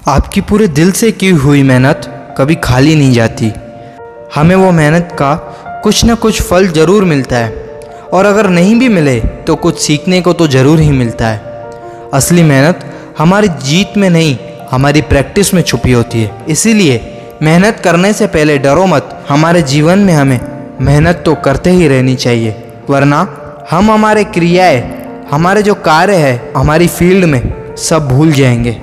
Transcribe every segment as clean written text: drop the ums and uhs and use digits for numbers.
आपकी पूरे दिल से की हुई मेहनत कभी खाली नहीं जाती। हमें वो मेहनत का कुछ न कुछ फल ज़रूर मिलता है, और अगर नहीं भी मिले तो कुछ सीखने को तो ज़रूर ही मिलता है। असली मेहनत हमारी जीत में नहीं, हमारी प्रैक्टिस में छुपी होती है। इसीलिए मेहनत करने से पहले डरो मत। हमारे जीवन में हमें मेहनत तो करते ही रहनी चाहिए, वरना हम हमारे क्रियाएं, हमारे जो कार्य है, हमारी फील्ड में सब भूल जाएंगे।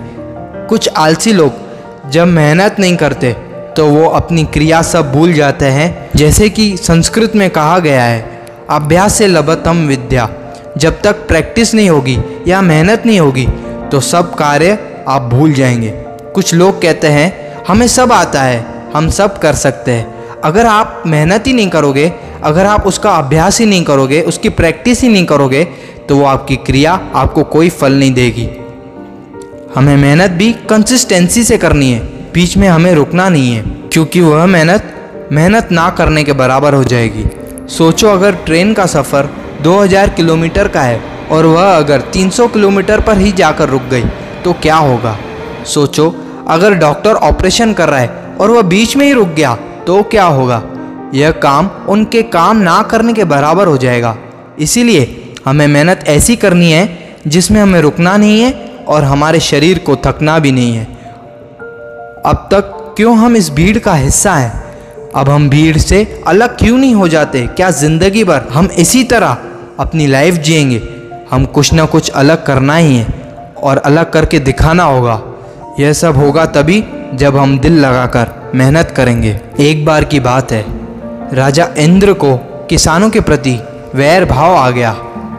कुछ आलसी लोग जब मेहनत नहीं करते तो वो अपनी क्रिया सब भूल जाते हैं। जैसे कि संस्कृत में कहा गया है, अभ्यास से लभतम विद्या। जब तक प्रैक्टिस नहीं होगी या मेहनत नहीं होगी तो सब कार्य आप भूल जाएंगे। कुछ लोग कहते हैं हमें सब आता है, हम सब कर सकते हैं। अगर आप मेहनत ही नहीं करोगे, अगर आप उसका अभ्यास ही नहीं करोगे, उसकी प्रैक्टिस ही नहीं करोगे, तो वो आपकी क्रिया आपको कोई फल नहीं देगी। हमें मेहनत भी कंसिस्टेंसी से करनी है, बीच में हमें रुकना नहीं है, क्योंकि वह मेहनत ना करने के बराबर हो जाएगी। सोचो, अगर ट्रेन का सफ़र 2000 किलोमीटर का है और वह अगर 300 किलोमीटर पर ही जाकर रुक गई तो क्या होगा। सोचो, अगर डॉक्टर ऑपरेशन कर रहा है और वह बीच में ही रुक गया तो क्या होगा। यह काम उनके काम ना करने के बराबर हो जाएगा। इसीलिए हमें मेहनत ऐसी करनी है जिसमें हमें रुकना नहीं है और हमारे शरीर को थकना भी नहीं है। अब तक क्यों हम इस भीड़ का हिस्सा हैं? अब हम भीड़ से अलग क्यों नहीं हो जाते? क्या ज़िंदगी भर हम इसी तरह अपनी लाइफ जिएंगे? हम कुछ ना कुछ अलग करना ही है और अलग करके दिखाना होगा। यह सब होगा तभी जब हम दिल लगाकर मेहनत करेंगे। एक बार की बात है, राजा इंद्र को किसानों के प्रति वैर भाव आ गया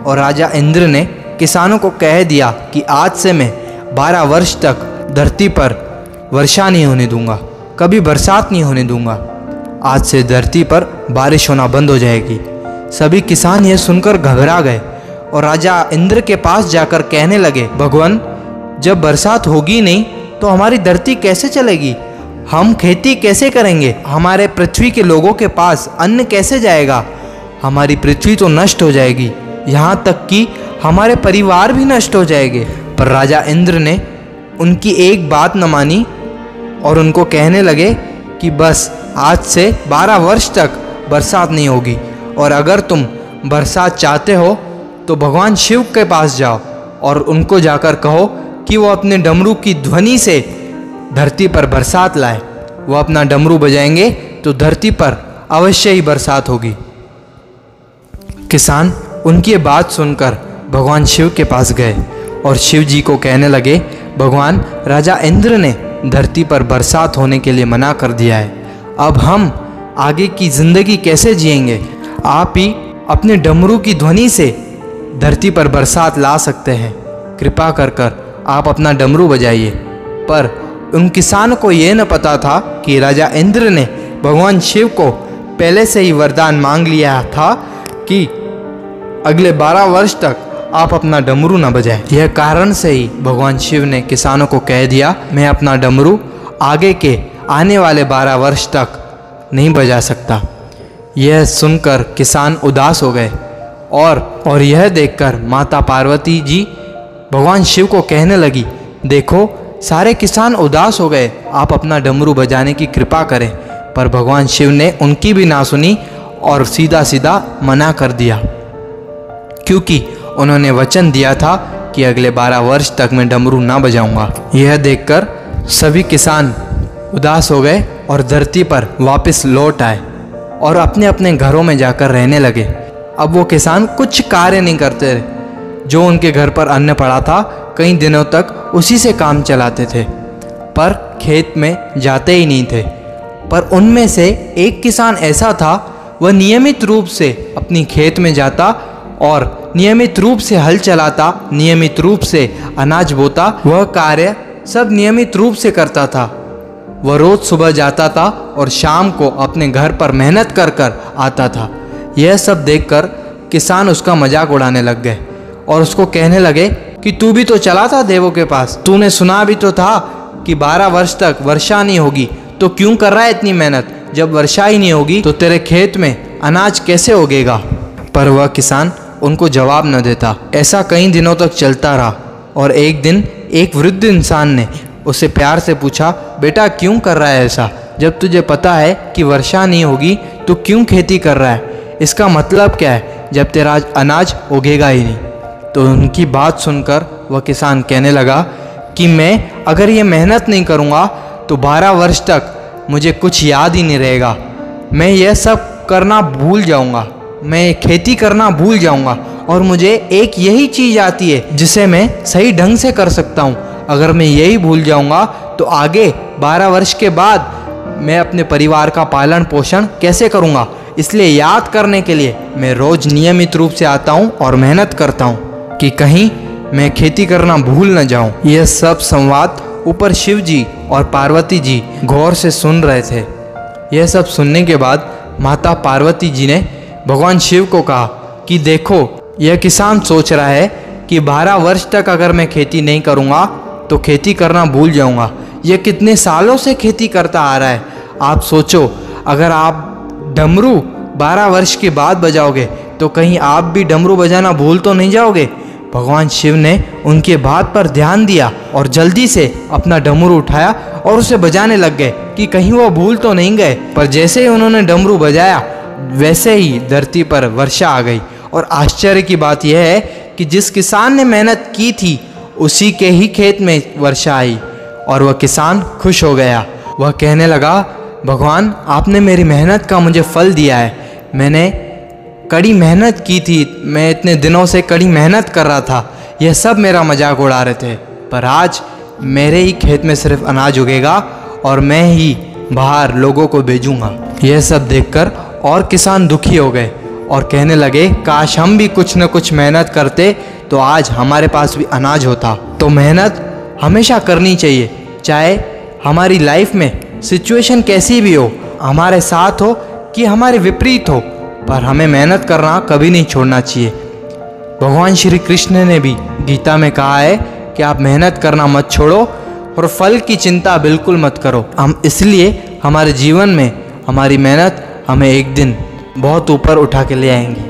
और राजा इंद्र ने किसानों को कह दिया कि आज से मैं 12 वर्ष तक धरती पर वर्षा नहीं होने दूंगा, कभी बरसात नहीं होने दूंगा। आज से धरती पर बारिश होना बंद हो जाएगी। सभी किसान यह सुनकर घबरा गए और राजा इंद्र के पास जाकर कहने लगे, भगवान, जब बरसात होगी नहीं तो हमारी धरती कैसे चलेगी? हम खेती कैसे करेंगे? हमारे पृथ्वी के लोगों के पास अन्न कैसे जाएगा? हमारी पृथ्वी तो नष्ट हो जाएगी, यहाँ तक कि हमारे परिवार भी नष्ट हो जाएंगे। पर राजा इंद्र ने उनकी एक बात न मानी और उनको कहने लगे कि बस आज से 12 वर्ष तक बरसात नहीं होगी, और अगर तुम बरसात चाहते हो तो भगवान शिव के पास जाओ और उनको जाकर कहो कि वो अपने डमरू की ध्वनि से धरती पर बरसात लाए। वो अपना डमरू बजाएंगे तो धरती पर अवश्य ही बरसात होगी। किसान उनकी ये बात सुनकर भगवान शिव के पास गए और शिव जी को कहने लगे, भगवान, राजा इंद्र ने धरती पर बरसात होने के लिए मना कर दिया है। अब हम आगे की ज़िंदगी कैसे जिएंगे? आप ही अपने डमरू की ध्वनि से धरती पर बरसात ला सकते हैं। कृपा कर आप अपना डमरू बजाइए। पर उन किसानों को यह न पता था कि राजा इंद्र ने भगवान शिव को पहले से ही वरदान मांग लिया था कि अगले 12 वर्ष तक आप अपना डमरू न बजाएं। यह कारण से ही भगवान शिव ने किसानों को कह दिया, मैं अपना डमरू आगे के आने वाले 12 वर्ष तक नहीं बजा सकता। यह सुनकर किसान उदास हो गए और यह देखकर माता पार्वती जी भगवान शिव को कहने लगी, देखो, सारे किसान उदास हो गए, आप अपना डमरू बजाने की कृपा करें। पर भगवान शिव ने उनकी भी ना सुनी और सीधा सीधा मना कर दिया, क्योंकि उन्होंने वचन दिया था कि अगले 12 वर्ष तक मैं डमरू ना बजाऊंगा। यह देखकर सभी किसान उदास हो गए और धरती पर वापस लौट आए और अपने अपने घरों में जाकर रहने लगे। अब वो किसान कुछ कार्य नहीं करते रहे। जो उनके घर पर अन्न पड़ा था, कई दिनों तक उसी से काम चलाते थे, पर खेत में जाते ही नहीं थे। पर उनमें से एक किसान ऐसा था, वह नियमित रूप से अपनी खेत में जाता और नियमित रूप से हल चलाता, नियमित रूप से अनाज बोता। वह कार्य सब नियमित रूप से करता था। वह रोज सुबह जाता था और शाम को अपने घर पर मेहनत कर कर आता था। यह सब देखकर किसान उसका मजाक उड़ाने लग गए और उसको कहने लगे कि तू भी तो चला था देवों के पास, तूने सुना भी तो था कि 12 वर्ष तक वर्षा नहीं होगी, तो क्यों कर रहा है इतनी मेहनत? जब वर्षा ही नहीं होगी तो तेरे खेत में अनाज कैसे उगेगा? पर वह किसान उनको जवाब न देता। ऐसा कई दिनों तक चलता रहा और एक दिन एक वृद्ध इंसान ने उससे प्यार से पूछा, बेटा क्यों कर रहा है ऐसा? जब तुझे पता है कि वर्षा नहीं होगी तो क्यों खेती कर रहा है? इसका मतलब क्या है जब तेरा अनाज उगेगा ही नहीं? तो उनकी बात सुनकर वह किसान कहने लगा कि मैं अगर ये मेहनत नहीं करूँगा तो 12 वर्ष तक मुझे कुछ याद ही नहीं रहेगा। मैं यह सब करना भूल जाऊँगा, मैं खेती करना भूल जाऊँगा और मुझे एक यही चीज़ आती है जिसे मैं सही ढंग से कर सकता हूँ। अगर मैं यही भूल जाऊँगा तो आगे 12 वर्ष के बाद मैं अपने परिवार का पालन पोषण कैसे करूँगा? इसलिए याद करने के लिए मैं रोज़ नियमित रूप से आता हूँ और मेहनत करता हूँ कि कहीं मैं खेती करना भूल न जाऊँ। यह सब संवाद ऊपर शिव जी और पार्वती जी गौर से सुन रहे थे। यह सब सुनने के बाद माता पार्वती जी ने भगवान शिव को कहा कि देखो, यह किसान सोच रहा है कि 12 वर्ष तक अगर मैं खेती नहीं करूँगा तो खेती करना भूल जाऊँगा। यह कितने सालों से खेती करता आ रहा है। आप सोचो, अगर आप डमरू 12 वर्ष के बाद बजाओगे तो कहीं आप भी डमरू बजाना भूल तो नहीं जाओगे? भगवान शिव ने उनके बात पर ध्यान दिया और जल्दी से अपना डमरू उठाया और उसे बजाने लग गए कि कहीं वो भूल तो नहीं गए। पर जैसे ही उन्होंने डमरू बजाया वैसे ही धरती पर वर्षा आ गई। और आश्चर्य की बात यह है कि जिस किसान ने मेहनत की थी उसी के ही खेत में वर्षा आई और वह किसान खुश हो गया। वह कहने लगा, भगवान आपने मेरी मेहनत का मुझे फल दिया है। मैंने कड़ी मेहनत की थी, मैं इतने दिनों से कड़ी मेहनत कर रहा था, यह सब मेरा मजाक उड़ा रहे थे, पर आज मेरे ही खेत में सिर्फ अनाज उगेगा और मैं ही बाहर लोगों को भेजूंगा। यह सब देखकर और किसान दुखी हो गए और कहने लगे, काश हम भी कुछ न कुछ मेहनत करते तो आज हमारे पास भी अनाज होता। तो मेहनत हमेशा करनी चाहिए, चाहे हमारी लाइफ में सिचुएशन कैसी भी हो, हमारे साथ हो कि हमारे विपरीत हो, पर हमें मेहनत करना कभी नहीं छोड़ना चाहिए। भगवान श्री कृष्ण ने भी गीता में कहा है कि आप मेहनत करना मत छोड़ो और फल की चिंता बिल्कुल मत करो। हम इसलिए हमारे जीवन में हमारी मेहनत हमें एक दिन बहुत ऊपर उठा के ले आएंगी।